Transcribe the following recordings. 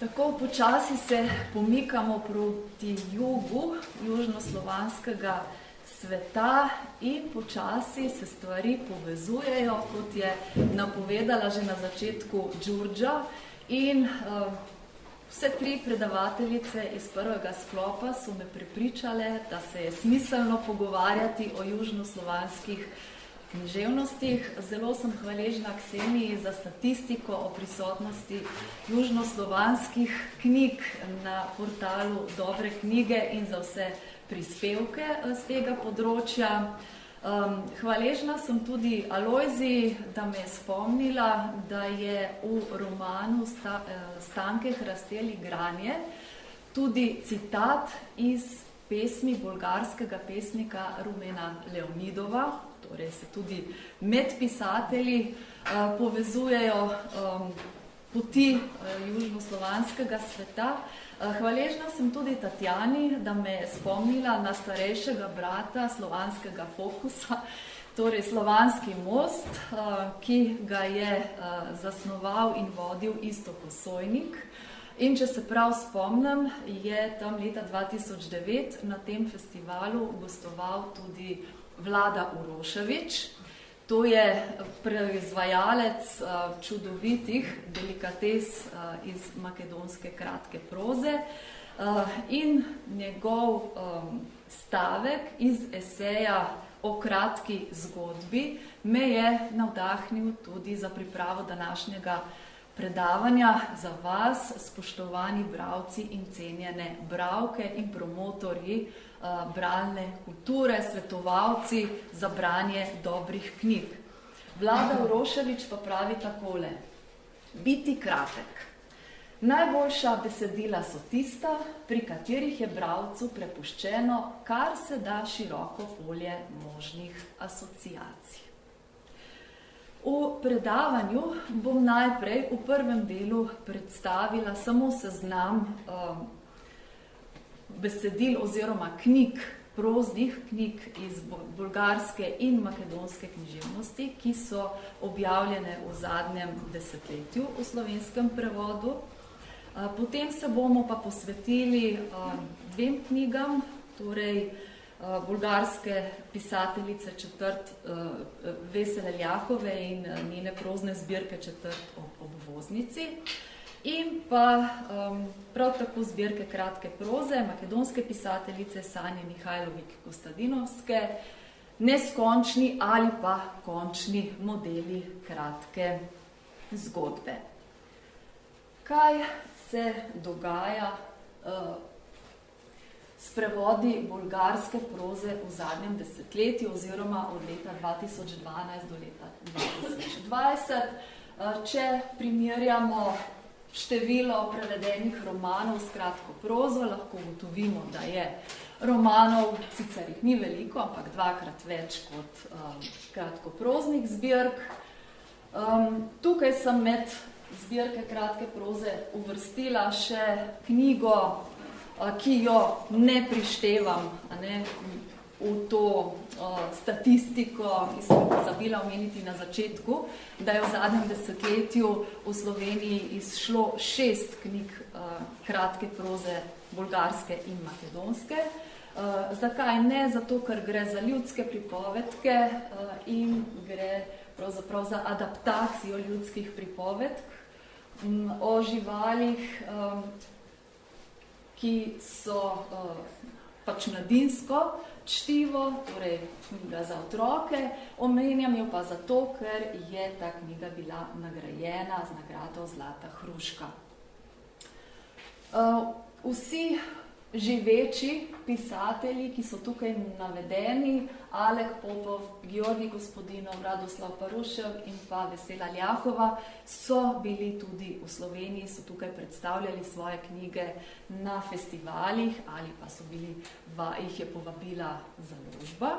Tako počasi se pomikamo proti jugu južnoslovanskega sveta in počasi se stvari povezujejo, kot je napovedala že na začetku Đurđa. In vse tri predavateljice iz prvega sklopa so me prepričale, da se je smiselno pogovarjati o južnoslovanskih književnostih. Zelo sem hvaležna Kseniji za statistiko o prisotnosti južnoslovanskih knjig na portalu Dobre knjige in za vse prispevke z tega področja. Hvaležna sem tudi Alojziji, da me je spomnila, da je v romanu Stanke Hrasteli Granje tudi citat iz pesmi bolgarskega pesnika Rumena Leonidova. Torej se tudi med pisatelji povezujejo poti južnoslovanskega sveta. Hvaležna sem tudi Tatjani, da me je spomnila na starejšega brata slovanskega fokusa, torej Slovanski most, ki ga je zasnoval in vodil Iztok Osojnik. In če se prav spomnim, je tam leta 2009 na tem festivalu gostoval tudi Vlada Uroševič. To je proizvajalec čudovitih delikates iz makedonske kratke proze in njegov stavek iz eseja o kratki zgodbi me je navdahnil tudi za pripravo današnjega predavanja za vas, spoštovani bralci in cenjene bralke in promotorji bralne kulture, svetovalci za branje dobrih knjig. Vlada Uroševič pa pravi takole: biti kratek. Najboljša besedila so tista, pri katerih je bralcu prepuščeno kar se da široko polje možnih asociacij. V predavanju bom najprej v prvem delu predstavila samo seznam besedil oziroma knjig, proznih knjig iz bolgarske in makedonske književnosti, ki so objavljene v zadnjem desetletju v slovenskem prevodu. Potem se bomo pa posvetili dvem knjigam, torej bolgarske pisateljice Četrt Vesele Ljahove in njene prozne zbirke Četrt ob obvoznici in pa prav tako zbirke kratke proze makedonske pisateljice Sanje Mihajlović-Kostadinovske Neskončni ali pa končni modeli kratke zgodbe. Kaj se dogaja s prevodi bolgarske proze v zadnjem desetletju oziroma od leta 2012 do leta 2020. Če primerjamo število prevedenih romanov s kratko prozo, lahko ugotovimo, da je romanov, sicer jih ni veliko, ampak dvakrat več kot kratkoproznih zbirk. Tukaj sem med zbirke kratke proze uvrstila še knjigo, ki jo ne prištevam v to statistiko, ki sem pozabila omeniti na začetku, da je v zadnjem desetletju v Sloveniji izšlo 6 knjig kratke proze bolgarske in makedonske. Zakaj ne? Zato, ker gre za ljudske pripovedke in gre pravzaprav za adaptacijo ljudskih pripovedk o živalih, ki so pač mladinsko čtivo, torej knjiga za otroke. Omenjam jo pa zato, ker je ta knjiga bila nagrajena z nagrado Zlata hruška. Vsi živeči pisatelji, ki so tukaj navedeni, Alek Popov, Georgi Gospodinov, Radoslav Parušev in pa Vesela Ljahova, so bili tudi v Sloveniji, so tukaj predstavljali svoje knjige na festivalih ali pa so bili, jih je povabila založba.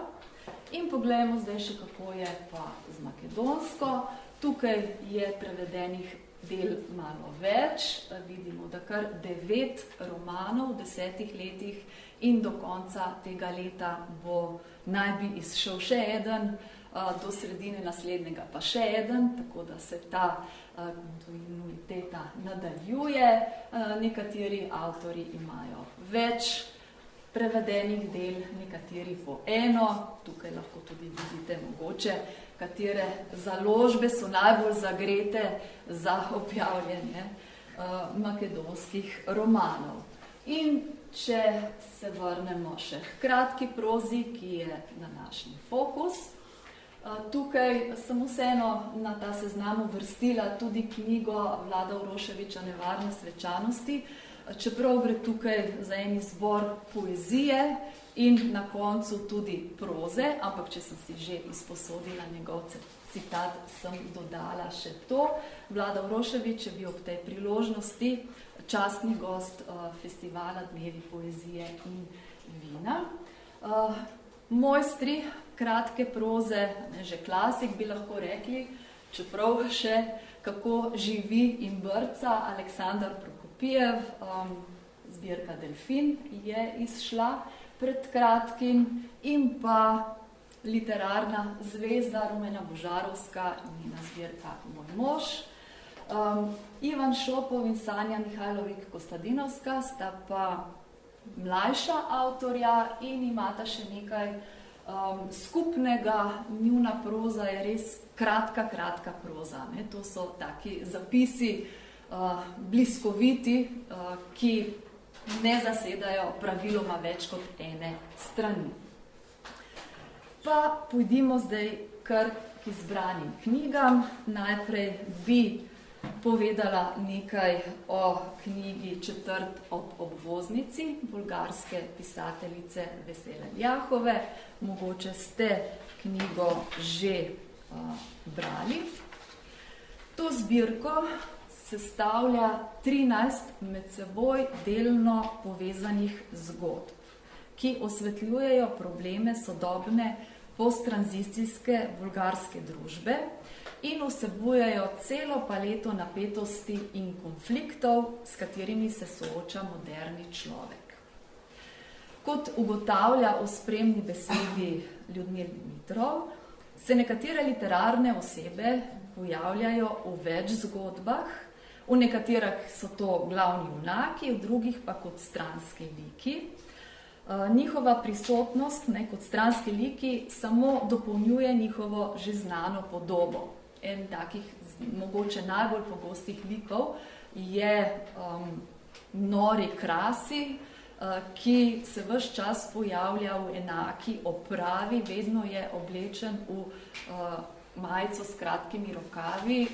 In poglejmo zdaj še, kako je pa z makedonsko. Tukaj je prevedenih del malo več. Vidimo, da kar 9 romanov v 10 letih in do konca tega leta naj bi izšel še eden. do sredine naslednjega pa še eden, tako da se ta kontinuiteta nadaljuje. Nekateri avtori imajo več prevedenih del, nekateri po eno. Tukaj lahko tudi vidite mogoče, katere založbe so najbolj zagrete za objavljanje makedonskih romanov. In če se vrnemo še k kratki prozi, ki je današnji fokus, tukaj sem vseeno na ta seznam uvrstila tudi knjigo Vlada Uroševiča Nevarne svečanosti, čeprav gre tukaj za en izbor poezije in na koncu tudi proze, ampak če sem si že izposodila njegov citat, sem dodala še to. Vlada Uroševič je bil ob tej priložnosti častni gost festivala Dnevi poezije in vina. Mojstri kratke proze, že klasik bi lahko rekli, čeprav še kako živi in brca, Aleksandar Prokopijev, zbirka Delfin je izšla pred kratkim, in pa literarna zvezda Rumena Božarovska in njena zbirka Moj mož. Ivan Šopov in Sanja Mihajlović-Kostadinovska sta pa mlajša avtorja in imata še nekaj skupnega. Njuna proza je res kratka proza. To so taki zapisi bliskoviti, ki ne zasedajo praviloma več kot ene strani. Pa pojdimo zdaj kar k izbranim knjigam. Najprej bi povedala nekaj o knjigi Četrt ob obvoznici bolgarske pisateljice Vesele Ljahove. Mogoče ste knjigo že brali. To zbirko sestavlja 13 med seboj delno povezanih zgodb, ki osvetljujejo probleme sodobne posttranzicijske bolgarske družbe in vsebujejo celo paleto napetosti in konfliktov, s katerimi se sooča moderni človek. Kot ugotavlja v spremni besedi Ljudmil Dimitrov, se nekatere literarne osebe pojavljajo v več zgodbah, v nekaterih so to glavni junaki, v drugih pa kot stranski liki. Njihova prisotnost kot stranski liki samo dopolnjuje njihovo že znano podobo. En takih mogoče najbolj pogostih likov je Nori Krasi, ki se ves čas pojavlja v enaki opravi, vedno je oblečen v majico s kratkimi rokavi,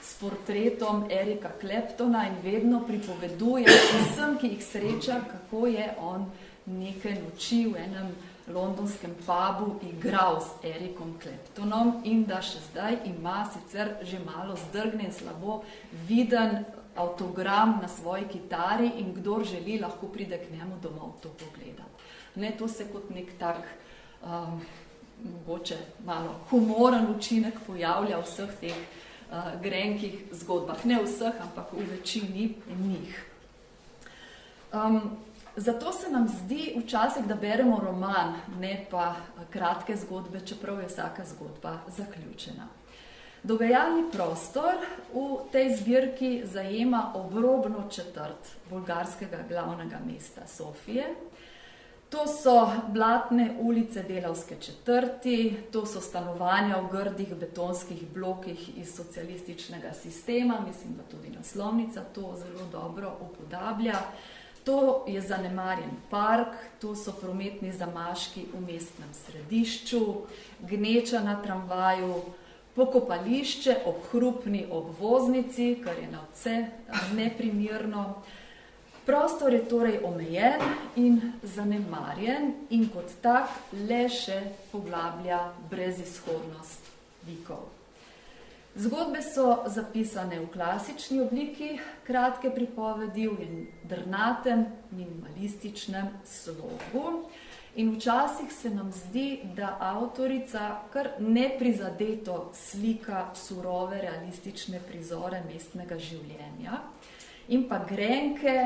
s portretom Erika Claptona in vedno pripoveduje vsem, ki jih sreča, kako je on neke noči v enem londonskem pubu igral s Erikom Claptonom in da še zdaj ima sicer že malo zdrgnjen, slabo viden avtogram na svoji kitari in kdor želi, lahko pride k njemu domov to pogledati. To se kot nek tak mogoče malo humoren učinek pojavlja v vseh teh grenkih zgodbah. Ne vseh, ampak v večini njih. Zato se nam zdi včasih, da beremo roman, ne pa kratke zgodbe, čeprav je vsaka zgodba zaključena. Dogajalni prostor v tej zbirki zajema obrobno četrt bolgarskega glavnega mesta Sofije. To so blatne ulice delavske četrti, to so stanovanja v grdih betonskih blokih iz socialističnega sistema, mislim, da tudi naslovnica to zelo dobro upodablja. To je zanemarjen park, to so prometni zamaški v mestnem središču, gneča na tramvaju, pokopališče ob hrupni obvoznici, kar je nadvse neprimerno. Prostor je torej omejen in zanemarjen in kot tak le še poglablja brezizhodnost likov. Zgodbe so zapisane v klasični obliki, kratke pripovedi v drnatem, minimalističnem slogu. In včasih se nam zdi, da avtorica kar neprizadeto slika surove, realistične prizore mestnega življenja in pa grenke,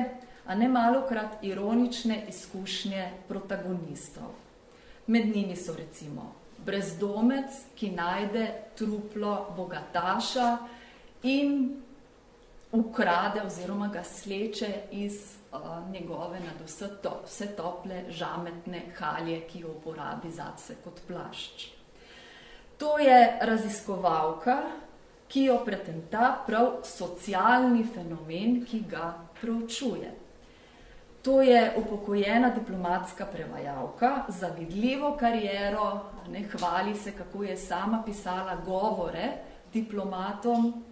a ne malokrat ironične izkušnje protagonistov. Med njimi so recimo brezdomec, ki najde truplo bogataša in ukrade oziroma ga sleče iz njegove vse tople žametne halje, ki jo uporabi zase kot plašč. To je raziskovalka, ki jo pretenta prav socialni fenomen, ki ga preučuje. To je upokojena diplomatska prevajalka, za vidljivo kariero, hvali se, kako je sama pisala govore diplomatom,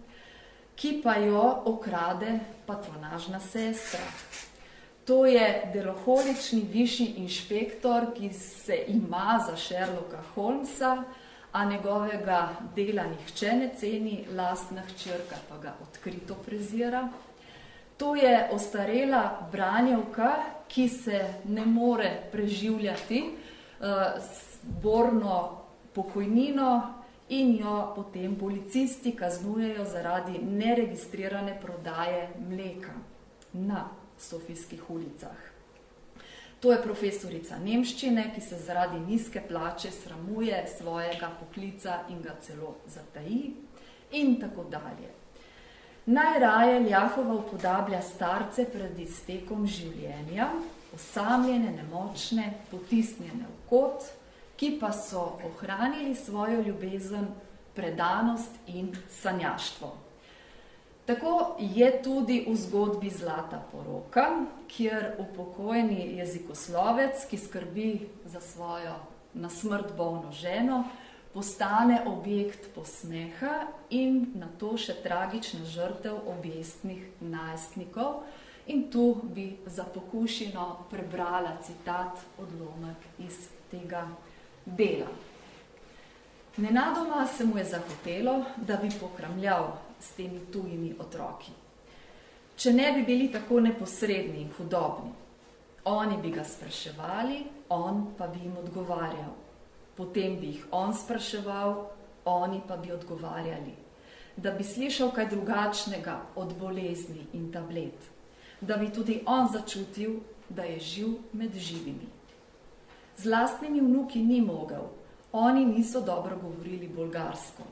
ki pa jo okrade patronažna sestra. To je deloholični višji inšpektor, ki se ima za Sherlocka Holmesa, a njegovega dela nihče ne ceni, lastna hčerka pa ga odkrito prezira. To je ostarela branjevka, ki se ne more preživljati s borno pokojnino in jo potem policisti kaznujejo zaradi neregistrirane prodaje mleka na Sofijskih ulicah. To je profesorica nemščine, ki se zaradi nizke plače sramuje svojega poklica in ga celo zataji in tako dalje. Najraje Ljahova upodablja starce pred iztekom življenja, osamljene, nemočne, potisnjene v kot, ki pa so ohranili svojo ljubezen, predanost in sanjaštvo. Tako je tudi v zgodbi Zlata poroka, kjer upokojeni jezikoslovec, ki skrbi za svojo na smrt bolno ženo, postane objekt posmeha in nato še tragična žrtev objestnih najstnikov. In tu bi za pokušino prebrala citat, odlomek iz tega dela. Nenadoma se mu je zahotelo, da bi pokramljal s temi tujimi otroki. Če ne bi bili tako neposredni in hudobni, oni bi ga spraševali, on pa bi jim odgovarjal. Potem bi jih on spraševal, oni pa bi odgovarjali. Da bi slišal kaj drugačnega od bolezni in tablet. Da bi tudi on začutil, da je živ med živimi. Z lastnimi vnuki ni mogel. Oni niso dobro govorili bolgarsko.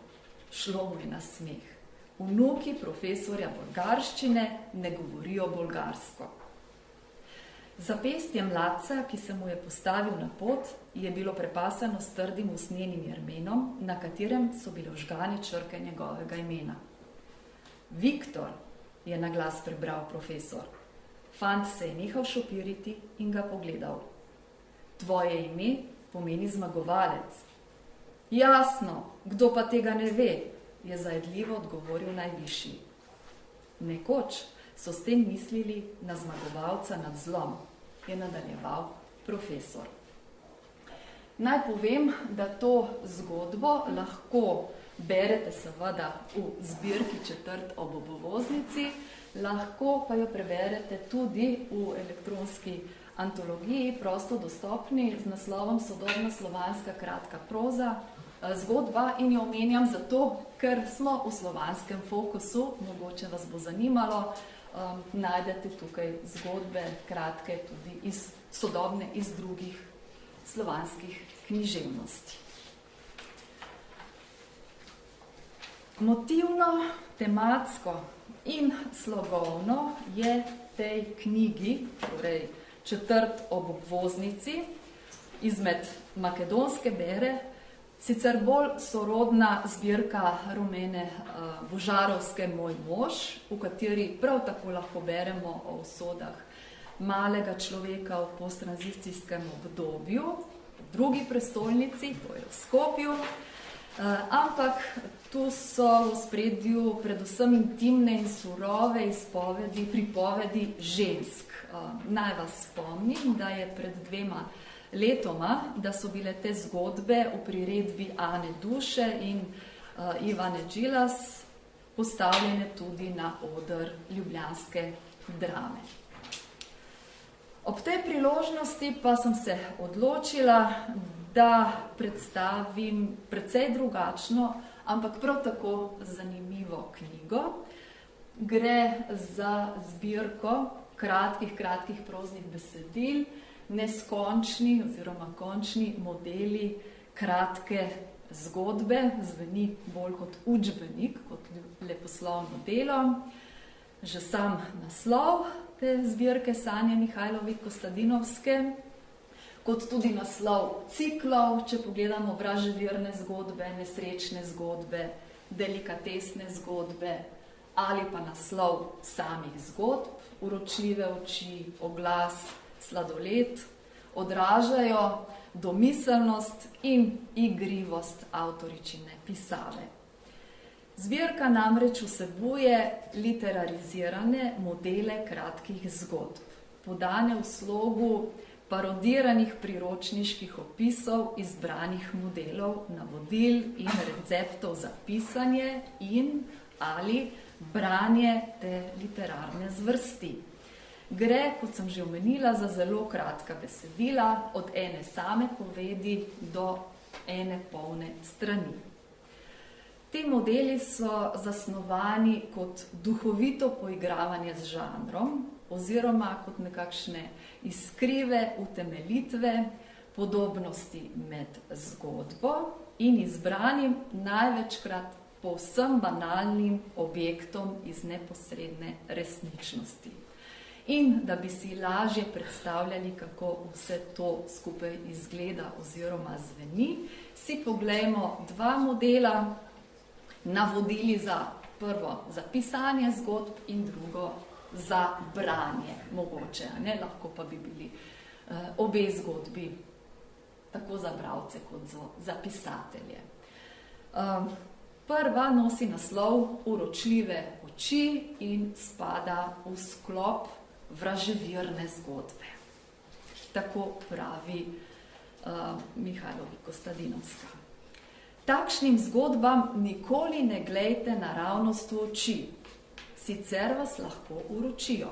Šlo mu je na smeh. Vnuki profesorja bolgarščine ne govorijo bolgarsko. Zapestje mladca, ki se mu je postavil na pot, je bilo prepasano s trdim usnjenim jermenom, na katerem so bile vžgane črke njegovega imena. Viktor, je na glas prebral profesor. Fant se je nehal šopiriti in ga pogledal. Tvoje ime pomeni zmagovalec. Jasno, kdo pa tega ne ve, je zajedljivo odgovoril najvišji. Nekoč so s tem mislili na zmagovalca nad zlom, je nadaljeval profesor. Naj povem, da to zgodbo lahko berete seveda v zbirki Četrt ob obvoznici, lahko pa jo preberete tudi v elektronski antologiji, prosto dostopni, z naslovom Sodobna slovanska kratka proza, zgodba, in jo omenjam zato, ker smo v Slovanskem fokusu, mogoče vas bo zanimalo, najdete tukaj zgodbe kratke tudi sodobne iz drugih slovanskih književnosti. Motivno, tematsko in slogovno je tej knjigi, torej Četrt ob obvoznici, izmed makedonske bere, sicer bolj sorodna zbirka Romene Božarovske Moj mož, v kateri prav tako lahko beremo o usodah malega človeka v posttranzicijskem obdobju, v drugi prestolnici, to je v Skopju, ampak tu so v ospredju predvsem intimne in surove izpovedi, pripovedi žensk. Naj vas spomnim, da je pred 2 letoma, da so bile te zgodbe v priredbi Ane Duše in Ivane Džilas postavljene tudi na oder ljubljanske drame. Ob tej priložnosti pa sem se odločila, da predstavim precej drugačno, ampak prav tako zanimivo knjigo. Gre za zbirko kratkih proznih besedil, neskončni oziroma končni modeli, kratke zgodbe, zveni bolj kot učbenik, kot leposlovno delo. Že sam naslov te zbirke Sanje Mihajlove Kostadinovske, kot tudi naslov ciklov, če pogledamo vraževirne zgodbe, nesrečne zgodbe, delikatesne zgodbe, ali pa naslov samih zgodb, Uročljive oči, Oglas, Sladoled, odražajo domiselnost in igrivost avtoričine pisave. Zbirka namreč vsebuje literarizirane modele kratkih zgodb, podane v slogu parodiranih priročniških opisov izbranih modelov, navodil in receptov za pisanje in ali branje te literarne zvrsti. Gre, kot sem že omenila, za zelo kratka besedila, od ene same povedi do ene polne strani. Ti modeli so zasnovani kot duhovito poigravanje z žanrom oziroma kot nekakšne iskrive utemeljitve podobnosti med zgodbo in izbranim največkrat povsem banalnim objektom iz neposredne resničnosti. In da bi si lažje predstavljali, kako vse to skupaj izgleda oziroma zveni, si poglejmo dva modela, navodili za prvo za pisanje zgodb in drugo za branje, mogoče, ne? Lahko pa bi bili obe zgodbi tako za bralce kot za pisatelje. Prva nosi naslov Uročljive oči in spada v sklop vraževirne zgodbe. Tako pravi Mihajlova Kostadinovska. Takšnim zgodbam nikoli ne glejte naravnost v oči, sicer vas lahko uročijo.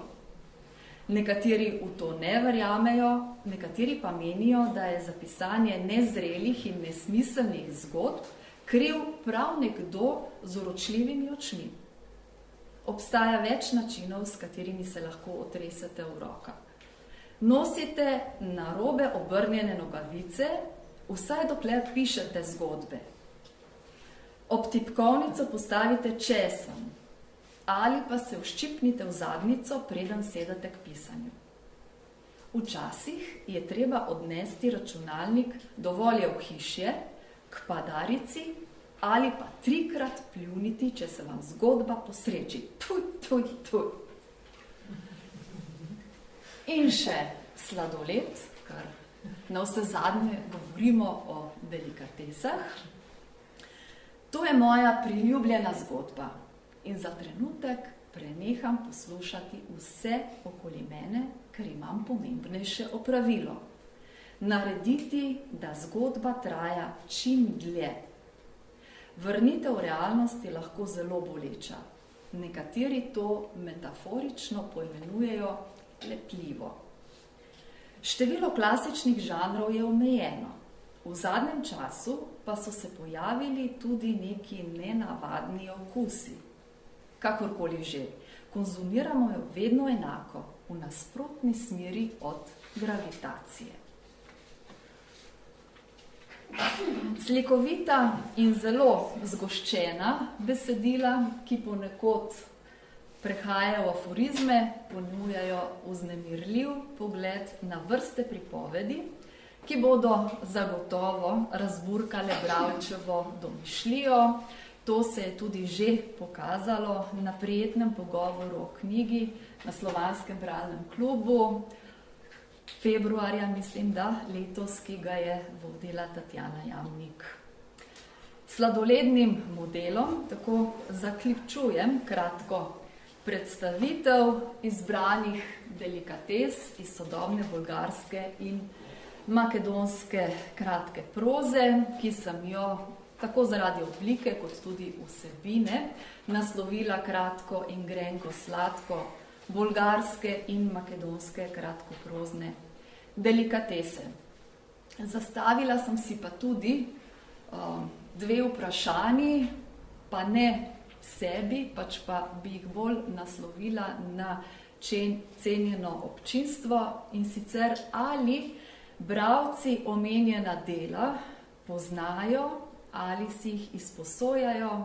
Nekateri v to ne verjamejo, nekateri pa menijo, da je za pisanje nezrelih in nesmiselnih zgodb kriv prav nekdo z uročljivimi očmi. Obstaja več načinov, s katerimi se lahko otresete v rokah. Nosite narobe obrnjene nogavice, vsaj dokler pišete zgodbe. Ob tipkovnico postavite česen ali pa se vščipnite v zadnjico, preden sedete k pisanju. Včasih je treba odnesti računalnik dovolj v hišje, k padarici ali pa 3-krat pljuniti, če se vam zgodba posreči. Tuj, tuj, tuj. In še Sladoled, kar na vse zadnje govorimo o delikatesah. To je moja priljubljena zgodba in za trenutek preneham poslušati vse okoli mene, ker imam pomembnejše opravilo. Narediti, da zgodba traja čim dlje. Vrnitev v realnost je lahko zelo boleča. Nekateri to metaforično poimenujejo lepljivo. Število klasičnih žanrov je omejeno. V zadnjem času pa so se pojavili tudi neki nenavadni okusi. Kakorkoli že, konzumiramo jo vedno enako, v nasprotni smeri od gravitacije. Slikovita in zelo zgoščena besedila, ki ponekod prehajajo v aforizme, ponujajo vznemirljiv pogled na vrste pripovedi, ki bodo zagotovo razburkale bralčevo domišljijo. To se je tudi že pokazalo na prijetnem pogovoru o knjigi na Slovanskem bralnem klubu, februarja, mislim, da letos, ki ga je vodila Tatjana Jamnik. Sladolednim modelom tako zaključujem kratko predstavitev izbranih delikates iz sodobne bolgarske in makedonske kratke proze, ki sem jo tako zaradi oblike kot tudi vsebine naslovila kratko in grenko sladko bolgarske in makedonske kratkoprozne delikatese. Zastavila sem si pa tudi dve vprašanji, pa ne sebi, pač pa bi jih bolj naslovila na cenjeno občinstvo, in sicer ali bralci omenjena dela poznajo ali si jih izposojajo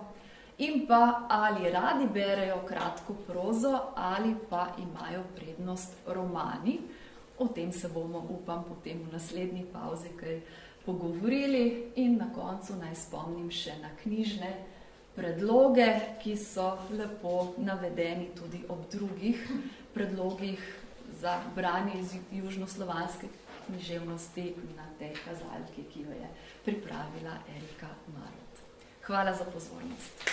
in pa ali radi berejo kratko prozo ali pa imajo prednost romani. O tem se bomo, upam, potem v naslednji pauzi kaj pogovorili in na koncu naj spomnim še na knjižne predloge, ki so lepo navedeni tudi ob drugih predlogih za branje iz južnoslovanske književnosti na tej kazalki, ki jo je pripravila Erika Marot. Hvala za pozornost.